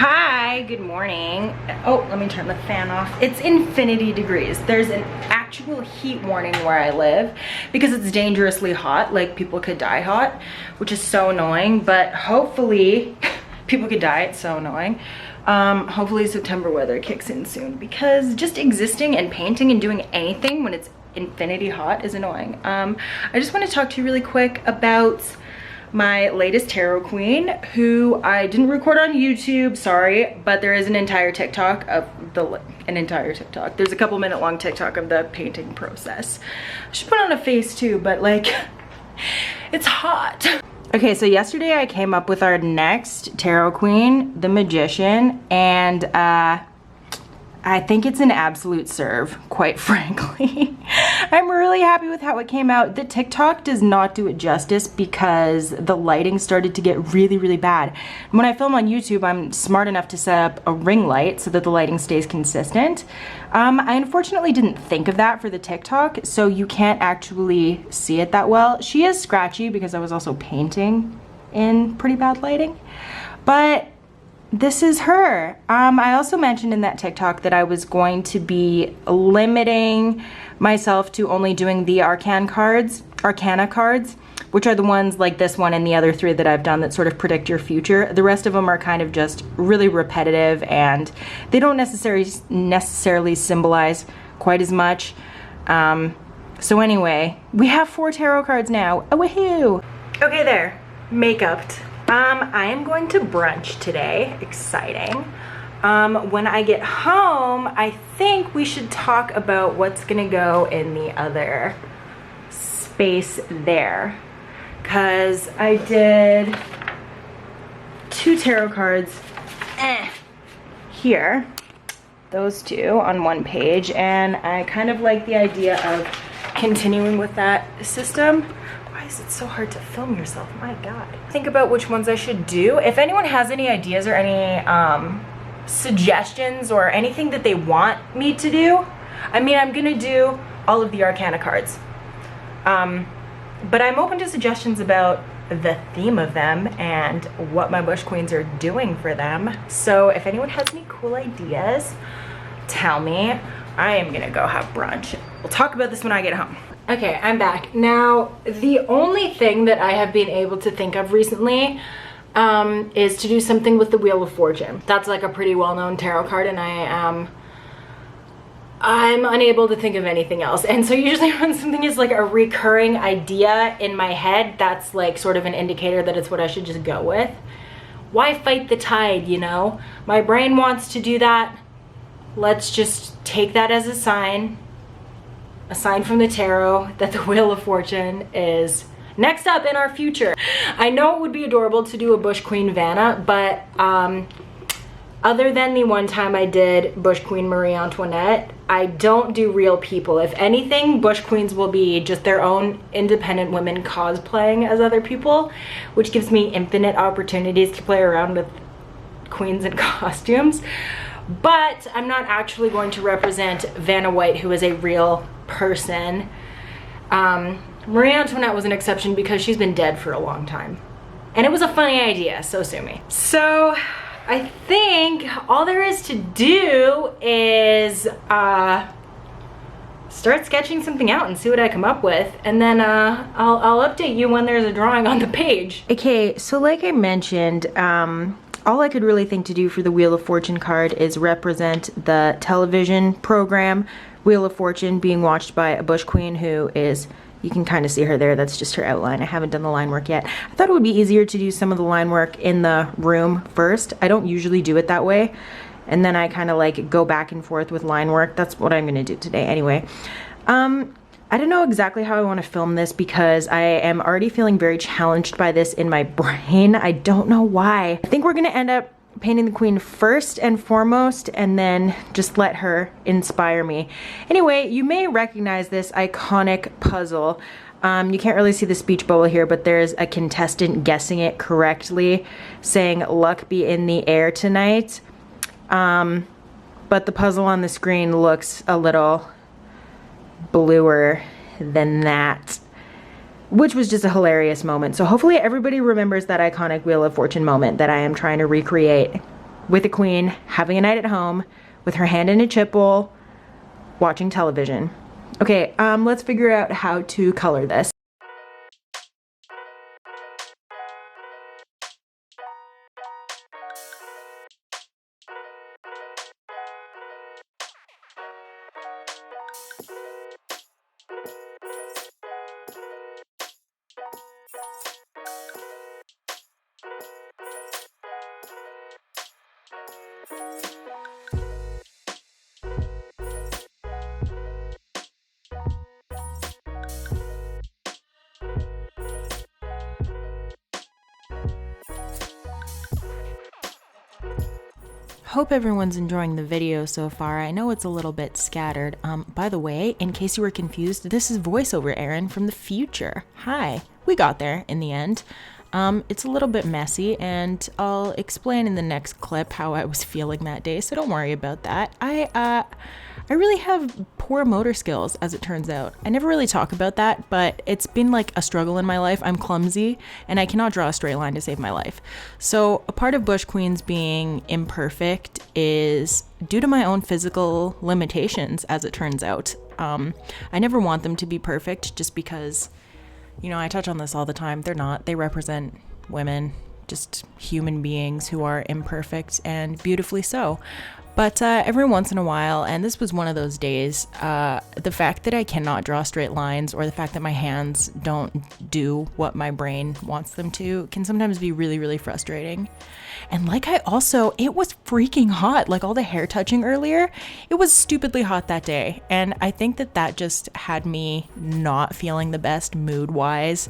Hi, good morning. Oh, let me turn the fan off. It's infinity degrees. There's an actual heat warning where I live because it's dangerously hot, like people could die hot, which is so annoying, but hopefully people could die, it's so annoying. Hopefully September weather kicks in soon because just existing and painting and doing anything when it's infinity hot is annoying. I just want to talk to you really quick about my latest tarot queen, who I didn't record on YouTube, sorry, but there is an entire TikTok of there's a couple minute long TikTok of the painting process. I should put on a face too, but like, it's hot. Okay, so yesterday I came up with our next tarot queen, the Magician, and I think it's an absolute serve, quite frankly. I'm really happy with how it came out. The TikTok does not do it justice because the lighting started to get really, really bad. When I film on YouTube, I'm smart enough to set up a ring light so that the lighting stays consistent. I unfortunately didn't think of that for the TikTok, so you can't actually see it that well. She is scratchy because I was also painting in pretty bad lighting, but this is her. I also mentioned in that TikTok that I was going to be limiting myself to only doing the Arcana cards, which are the ones like this one and the other three that I've done that sort of predict your future. The rest of them are kind of just really repetitive and they don't necessarily symbolize quite as much. So anyway, we have 4 tarot cards now. Oh, woohoo! Okay, there, makeuped. I am going to brunch today, exciting. When I get home, I think we should talk about what's gonna go in the other space there. Cause I did 2 tarot cards here, those 2 on one page, and I kind of like the idea of continuing with that system. Why is it so hard to film yourself? My God. Think about which ones I should do. If anyone has any ideas or any suggestions or anything that they want me to do, I mean, I'm gonna do all of the Arcana cards. But I'm open to suggestions about the theme of them and what my Bush Queens are doing for them. So if anyone has any cool ideas, tell me. I am gonna go have brunch. We'll talk about this when I get home. Okay, I'm back. Now, the only thing that I have been able to think of recently is to do something with the Wheel of Fortune. That's like a pretty well-known tarot card, and I'm unable to think of anything else. And so usually when something is like a recurring idea in my head, that's like sort of an indicator that it's what I should just go with. Why fight the tide, you know? My brain wants to do that. Let's just take that as a sign from the tarot that the Wheel of Fortune is next up in our future. I know it would be adorable to do a Bush Queen Vanna, but other than the one time I did Bush Queen Marie Antoinette, I don't do real people. If anything, Bush Queens will be just their own independent women cosplaying as other people, which gives me infinite opportunities to play around with queens in costumes. But I'm not actually going to represent Vanna White, who is a real person. Marie Antoinette was an exception because she's been dead for a long time. And it was a funny idea, so sue me. So I think all there is to do is start sketching something out and see what I come up with, and then I'll update you when there's a drawing on the page. Okay, so like I mentioned, all I could really think to do for the Wheel of Fortune card is represent the television program Wheel of Fortune being watched by a Bush Queen who is, you can kind of see her there, that's just her outline. I haven't done the line work yet. I thought it would be easier to do some of the line work in the room first. I don't usually do it that way. And then I kind of like go back and forth with line work. That's what I'm gonna do today anyway. I don't know exactly how I want to film this because I am already feeling very challenged by this in my brain. I don't know why. I think we're gonna end up painting the queen first and foremost and then just let her inspire me. Anyway, you may recognize this iconic puzzle. You can't really see the speech bubble here, but there's a contestant guessing it correctly, saying luck be in the air tonight. But the puzzle on the screen looks a little bluer than that, which was just a hilarious moment. So hopefully everybody remembers that iconic Wheel of Fortune moment that I am trying to recreate with a queen, having a night at home, with her hand in a chip bowl, watching television. Okay, let's figure out how to color this. Hope everyone's enjoying the video so far. I know it's a little bit scattered. By the way, in case you were confused, this is voiceover Erin from the future. Hi, we got there in the end. It's a little bit messy, and I'll explain in the next clip how I was feeling that day, so don't worry about that. I really have poor motor skills, as it turns out. I never really talk about that, but it's been like a struggle in my life. I'm clumsy, and I cannot draw a straight line to save my life. So a part of Bush Queens being imperfect is due to my own physical limitations, as it turns out. I never want them to be perfect just because, you know, I touch on this all the time. They're not. They represent women, just human beings who are imperfect and beautifully so. But every once in a while, and this was one of those days, the fact that I cannot draw straight lines, or the fact that my hands don't do what my brain wants them to, can sometimes be really, really frustrating. And like it was freaking hot. Like all the hair touching earlier, it was stupidly hot that day. And I think that just had me not feeling the best mood-wise.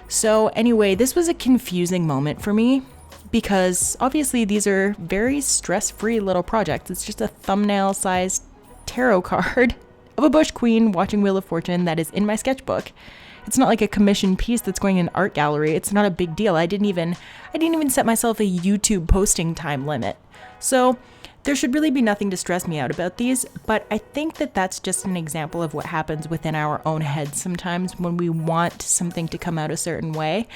So anyway, this was a confusing moment for me, because obviously these are very stress-free little projects. It's just a thumbnail-sized tarot card of a Bush Queen watching Wheel of Fortune that is in my sketchbook. It's not like a commissioned piece that's going in an art gallery. It's not a big deal. I didn't even set myself a YouTube posting time limit. So there should really be nothing to stress me out about these, but I think that's just an example of what happens within our own heads sometimes when we want something to come out a certain way.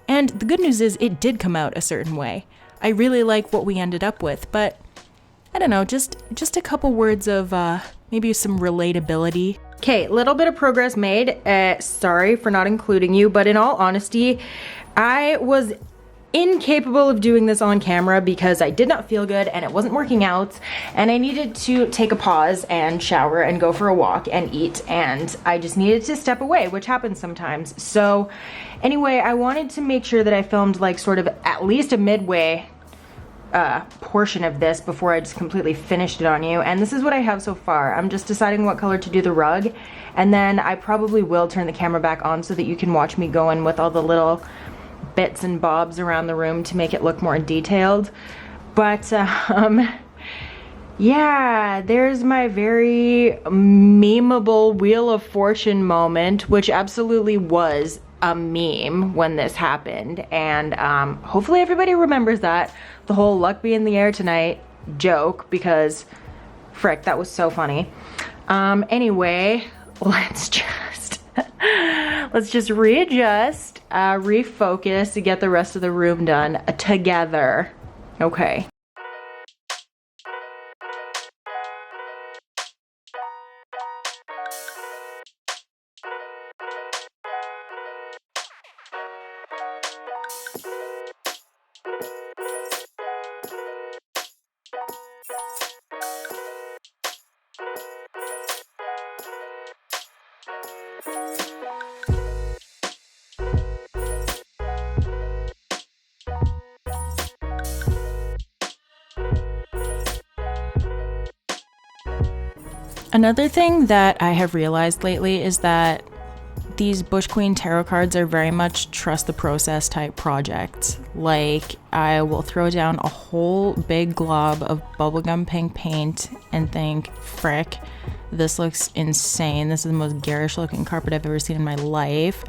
And the good news is it did come out a certain way. I really like what we ended up with, but I don't know, just a couple words of maybe some relatability. Okay, little bit of progress made. Sorry for not including you, but in all honesty, I was incapable of doing this on camera because I did not feel good and it wasn't working out, and I needed to take a pause and shower and go for a walk and eat, and I just needed to step away, which happens sometimes. So anyway, I wanted to make sure that I filmed like sort of at least a midway portion of this before I just completely finished it on you, and this is what I have so far. I'm just deciding what color to do the rug, and then I probably will turn the camera back on so that you can watch me go in with all the little bits and bobs around the room to make it look more detailed. But yeah, there's my very memeable Wheel of Fortune moment, which absolutely was a meme when this happened, and hopefully everybody remembers that, the whole luck be in the air tonight joke, because frick, that was so funny. Anyway, let's just readjust, refocus to get the rest of the room done together. Okay. Another thing that I have realized lately is that these Bush Queen tarot cards are very much trust the process type projects. Like, I will throw down a whole big glob of bubblegum pink paint and think, frick, this looks insane. This is the most garish looking carpet I've ever seen in my life.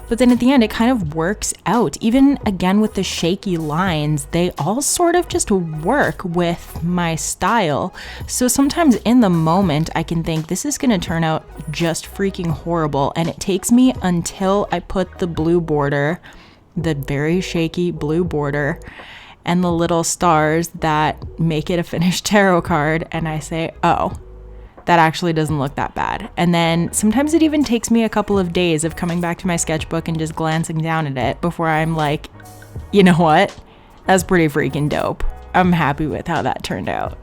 But then at the end, it kind of works out. Even again with the shaky lines, they all sort of just work with my style. So sometimes in the moment, I can think this is gonna turn out just freaking horrible. And it takes me until I put the blue border, the very shaky blue border, and the little stars that make it a finished tarot card, and I say, oh, that actually doesn't look that bad. And then sometimes it even takes me a couple of days of coming back to my sketchbook and just glancing down at it before I'm like, you know what? That's pretty freaking dope. I'm happy with how that turned out.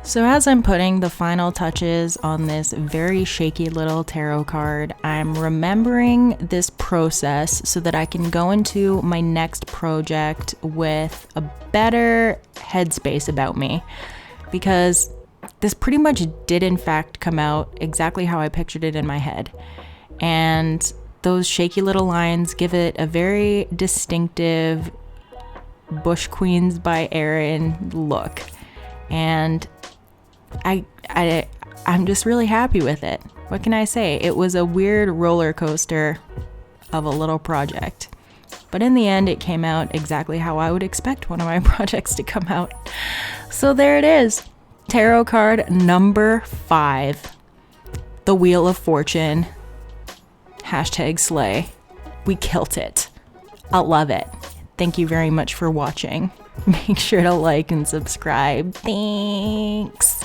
So as I'm putting the final touches on this very shaky little tarot card, I'm remembering this process so that I can go into my next project with a better headspace about me, because this pretty much did in fact come out exactly how I pictured it in my head. And those shaky little lines give it a very distinctive Bush Queens by Erin look. And I'm just really happy with it. What can I say? It was a weird roller coaster of a little project. But in the end, it came out exactly how I would expect one of my projects to come out. So there it is. Tarot card number 5. The Wheel of Fortune. #slay. We killed it. I love it. Thank you very much for watching. Make sure to like and subscribe. Thanks.